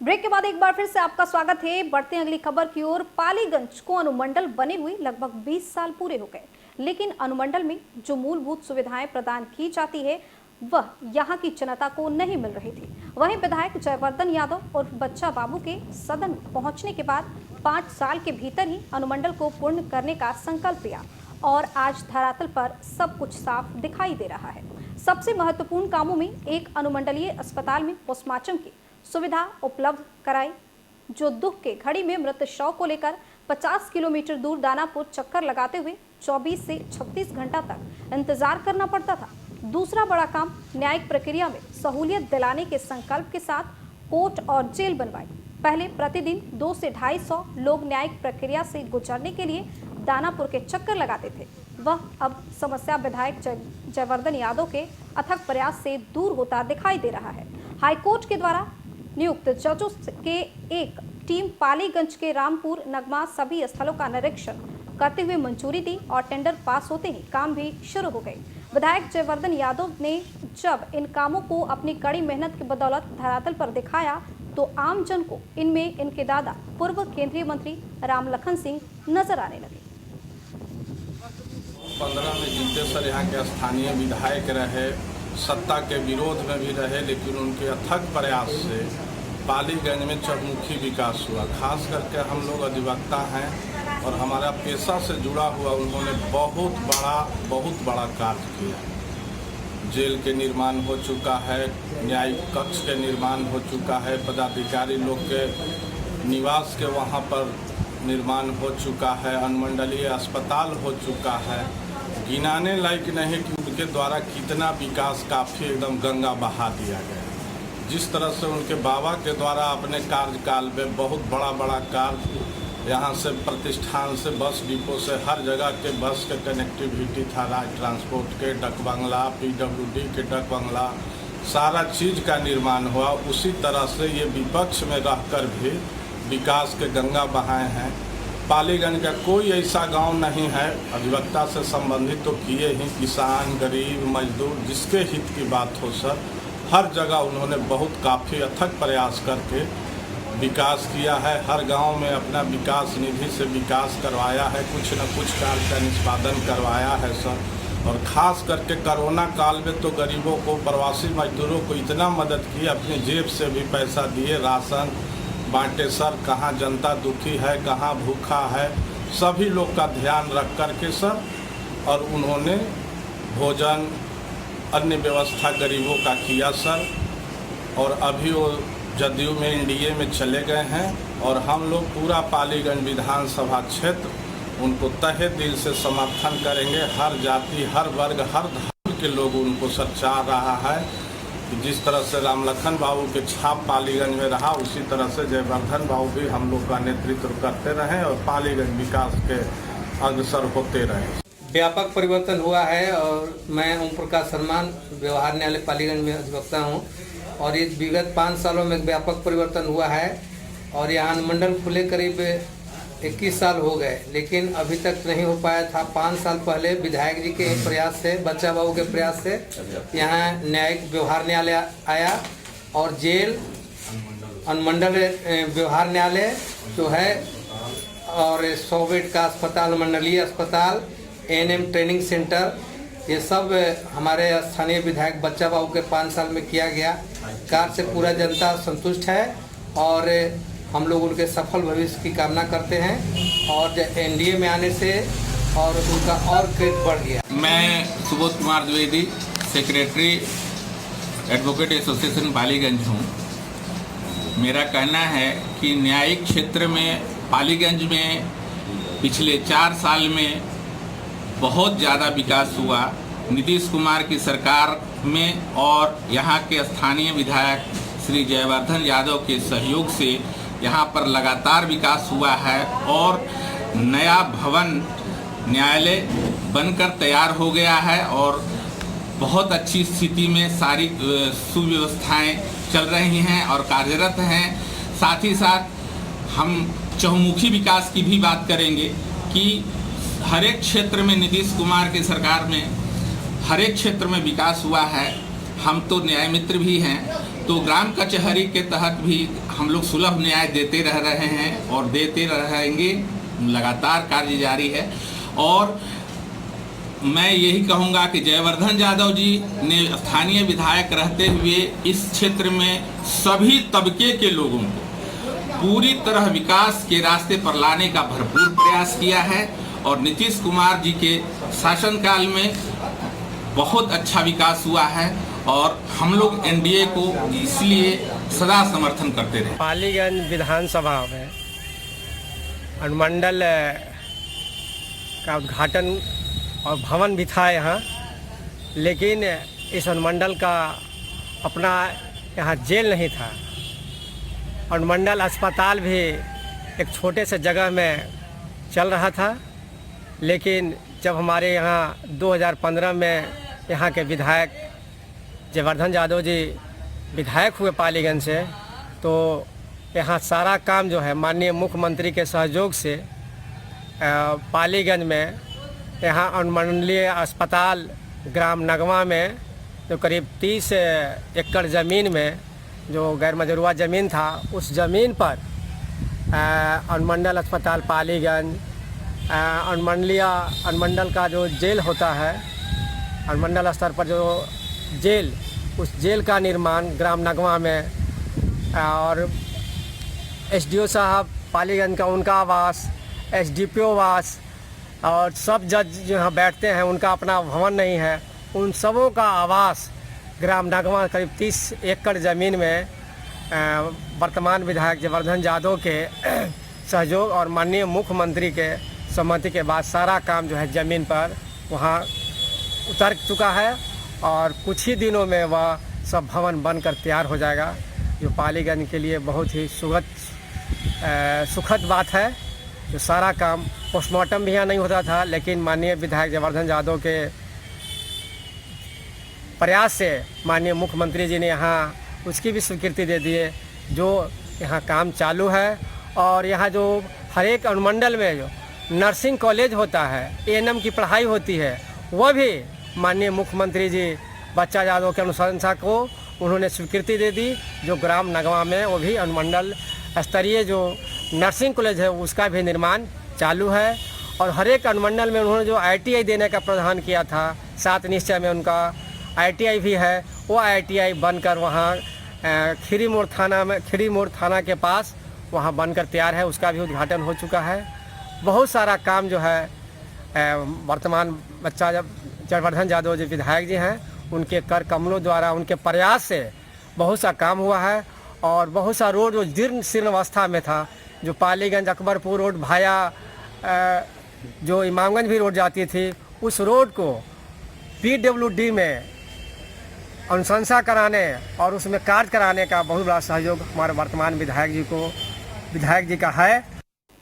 Break के बाद एक बार फिर से आपका स्वागत है। बढ़ते हैं अगली खबर की ओर। पालीगंज को अनुमंडल बने हुए लगभग 20 साल पूरे हो गए, लेकिन अनुमंडल में जो मूलभूत सुविधाएं प्रदान की जाती है वह यहां की जनता को नहीं मिल रही थी। वहीं विधायक जयवर्धन यादव और बच्चा बाबू के सदन पहुंचने के बाद 5 साल के भीतर ही अनुमंडल को पूर्ण करने का संकल्प लिया और आज धरातल पर सब कुछ साफ दिखाई दे रहा है। सबसे महत्वपूर्ण कामों में एक अनुमंडलीय अस्पताल में पोस्टमार्टम की सुविधा उपलब्ध कराई। जो दुख के घड़ी में मृत शव को लेकर 50 किलोमीटर दूर दानापुर चक्कर लगाते हुए 24 से 36 घंटा तक इंतजार करना पड़ता था। दूसरा बड़ा काम न्यायिक प्रक्रिया में सहूलियत दिलाने के संकल्प के साथ कोर्ट और जेल बनवाई। पहले प्रतिदिन 200 से 250 लोग न्यायिक प्रक्रिया से गुजरने के लिए दानापुर के चक्कर लगाते थे। वह अब समस्या विधायक जयवर्धन यादव के अथक प्रयास से दूर होता दिखाई दे रहा है। हाईकोर्ट के द्वारा नियुक्त जजों के एक टीम पालीगंज के रामपुर नगमा सभी स्थलों का निरीक्षण करते हुए मंजूरी दी और टेंडर पास होते ही काम भी शुरू हो गए। विधायक जयवर्धन यादव ने जब इन कामों को अपनी कड़ी मेहनत की बदौलत धरातल पर दिखाया तो आम जन को इनमें इनके दादा पूर्व केंद्रीय मंत्री रामलखन सिंह नजर आने लगे। 15 में जिनते सर यहाँ के स्थानीय विधायक रहे, सत्ता के विरोध में भी रहे, लेकिन उनके अथक प्रयास से पालीगंज में चहुमुखी विकास हुआ। खास करके हम लोग अधिवक्ता हैं और हमारा पेशा से जुड़ा हुआ उन्होंने बहुत बड़ा कार्य किया। जेल के निर्माण हो चुका है, न्यायिक कक्ष के निर्माण हो चुका है, पदाधिकारी लोग के निवास के वहाँ पर निर्माण हो चुका है, अनुमंडलीय अस्पताल हो चुका है। गिनाने लायक नहीं कि उनके द्वारा कितना विकास काफ़ी एकदम गंगा बहा दिया गया। जिस तरह से उनके बाबा के द्वारा अपने कार्यकाल में बहुत बड़ा कार्य, यहाँ से प्रतिष्ठान से बस डिपो से हर जगह के बस के कनेक्टिविटी था, राज ट्रांसपोर्ट के डक बंगला, PWD के डक बंगला, सारा चीज़ का निर्माण हुआ। उसी तरह से ये विपक्ष में रहकर भी विकास के गंगा बहाए हैं। पालीगंज का कोई ऐसा गांव नहीं है, अधिवक्ता से संबंधित तो किए ही, किसान, गरीब, मजदूर, जिसके हित की बात हो सर, हर जगह उन्होंने काफ़ी अथक प्रयास करके विकास किया है। हर गांव में अपना विकास निधि से विकास करवाया है, कुछ न कुछ कार्य का निष्पादन करवाया है सर। और ख़ास करके कोरोना काल में तो गरीबों को, प्रवासी मजदूरों को इतना मदद की, अपनी जेब से भी पैसा दिए, राशन बांटे सर। कहाँ जनता दुखी है, कहाँ भूखा है, सभी लोग का ध्यान रख कर के सर, और उन्होंने भोजन अन्य व्यवस्था गरीबों का किया सर। और अभी वो जदयू में एनडीए में चले गए हैं और हम लोग पूरा पालीगंज विधानसभा क्षेत्र उनको तहे दिल से समर्थन करेंगे। हर जाति, हर वर्ग, हर धर्म के लोग उनको सर चाह रहा है। जिस तरह से रामलखन बाबू के छाप पालीगंज में रहा, उसी तरह से जयवर्धन बाबू भी हम लोग का नेतृत्व करते रहें और पालीगंज विकास के अग्रसर होते रहें। व्यापक परिवर्तन हुआ है और मैं ओम प्रकाश शर्मा व्यवहार न्यायालय पालीगंज में अधिवक्ता हूँ और ये विगत 5 सालों में व्यापक परिवर्तन हुआ है और यहाँ अनुमंडल खुले करीब 21 साल हो गए, लेकिन अभी तक नहीं हो पाया था। 5 साल पहले विधायक जी के प्रयास से, बच्चा बाबू के प्रयास से यहाँ न्यायिक व्यवहार न्यायालय आया और जेल, अनुमंडल व्यवहार न्यायालय जो है और 100 बेड का अस्पताल, मंडलीय अस्पताल, ANM ट्रेनिंग सेंटर, ये सब हमारे स्थानीय विधायक बच्चा बाबू के 5 साल में किया गया। कार्य से पूरा जनता संतुष्ट है और हम लोग उनके सफल भविष्य की कामना करते हैं और एनडीए में आने से और उनका और क्रेडिट बढ़ गया। मैं Subodh Kumar Dwivedi, secretary advocate association Paliganj हूँ। मेरा कहना है कि न्यायिक क्षेत्र में पालीगंज में पिछले 4 साल में बहुत ज़्यादा विकास हुआ। नीतीश कुमार की सरकार में और यहाँ के स्थानीय विधायक श्री जयवर्धन यादव के सहयोग से यहाँ पर लगातार विकास हुआ है और नया भवन न्यायालय बनकर तैयार हो गया है और बहुत अच्छी स्थिति में सारी सुव्यवस्थाएं चल रही हैं और कार्यरत हैं। साथ ही साथ हम चहुमुखी विकास की भी बात करेंगे कि हर एक क्षेत्र में नीतीश कुमार की सरकार में हर एक क्षेत्र में विकास हुआ है। हम तो न्याय मित्र भी हैं, तो ग्राम कचहरी के तहत भी हम लोग सुलभ न्याय देते रह रहे हैं और देते रहेंगे, लगातार कार्य जारी है। और मैं यही कहूँगा कि जयवर्धन यादव जी ने स्थानीय विधायक रहते हुए इस क्षेत्र में सभी तबके के लोगों को पूरी तरह विकास के रास्ते पर लाने का भरपूर प्रयास किया है और नीतीश कुमार जी के शासनकाल में बहुत अच्छा विकास हुआ है और हम लोग एनडीए को इसलिए सदा समर्थन करते रहे। पालीगंज विधानसभा में अनुमंडल का उद्घाटन और भवन भी था यहाँ, लेकिन इस अनुमंडल का अपना यहाँ जेल नहीं था। अनुमंडल अस्पताल भी एक छोटे से जगह में चल रहा था, लेकिन जब हमारे यहाँ 2015 में यहाँ के विधायक जयवर्धन यादव जी विधायक हुए पालीगंज से, तो यहाँ सारा काम जो है माननीय मुख्यमंत्री के सहयोग से पालीगंज में यहाँ अनुमंडलीय अस्पताल ग्राम नगवा में जो करीब 30 एकड़ ज़मीन में जो गैर मजरूआ ज़मीन था, उस ज़मीन पर अनुमंडल अस्पताल पालीगंज, अनुमंडल का जो जेल होता है, अनुमंडल स्तर पर जो जेल, उस जेल का निर्माण ग्राम नगवा में, और एसडीओ साहब पालीगंज का उनका आवास, एसडीपीओ आवास, और सब जज जो यहाँ बैठते हैं उनका अपना भवन नहीं है, उन सबों का आवास ग्राम नगवा करीब 30 एकड़ ज़मीन में वर्तमान विधायक जयवर्धन यादव के सहयोग और माननीय मुख्यमंत्री के सहमति के बाद सारा काम जो है ज़मीन पर वहाँ उतर चुका है और कुछ ही दिनों में वह सब भवन बनकर तैयार हो जाएगा, जो पालीगंज के लिए बहुत ही सुखद बात है। जो सारा काम पोस्टमार्टम भी यहाँ नहीं होता था, लेकिन माननीय विधायक जयवर्धन यादव के प्रयास से माननीय मुख्यमंत्री जी ने यहाँ उसकी भी स्वीकृति दे दी है, जो यहाँ काम चालू है। और यहाँ जो हर एक अनुमंडल में जो नर्सिंग कॉलेज होता है, एएनएम की पढ़ाई होती है, वह भी माननीय मुख्यमंत्री जी बच्चा यादव के अनुशंसा को उन्होंने स्वीकृति दे दी। जो ग्राम नगवा में वो भी अनुमंडल स्तरीय जो नर्सिंग कॉलेज है उसका भी निर्माण चालू है। और हर एक अनुमंडल में उन्होंने जो आईटीआई देने का प्रावधान किया था, 7 निश्चय में उनका आईटीआई भी है, वो आईटीआई बनकर वहाँ खीरी मोड़ थाना के पास वहाँ बनकर तैयार है, उसका भी उद्घाटन हो चुका है। बहुत सारा काम जो है वर्तमान बच्चा जयवर्धन यादव जो विधायक जी हैं उनके कर कमलों द्वारा, उनके प्रयास से बहुत सा काम हुआ है। और बहुत सा रोड जो जीर्ण शीर्ण अवस्था में था, जो पालीगंज अकबरपुर रोड भाया जो इमामगंज भी रोड जाती थी, उस रोड को पीडब्ल्यूडी में अनुशंसा कराने और उसमें कार्य कराने का बहुत बड़ा सहयोग हमारे वर्तमान विधायक जी का है।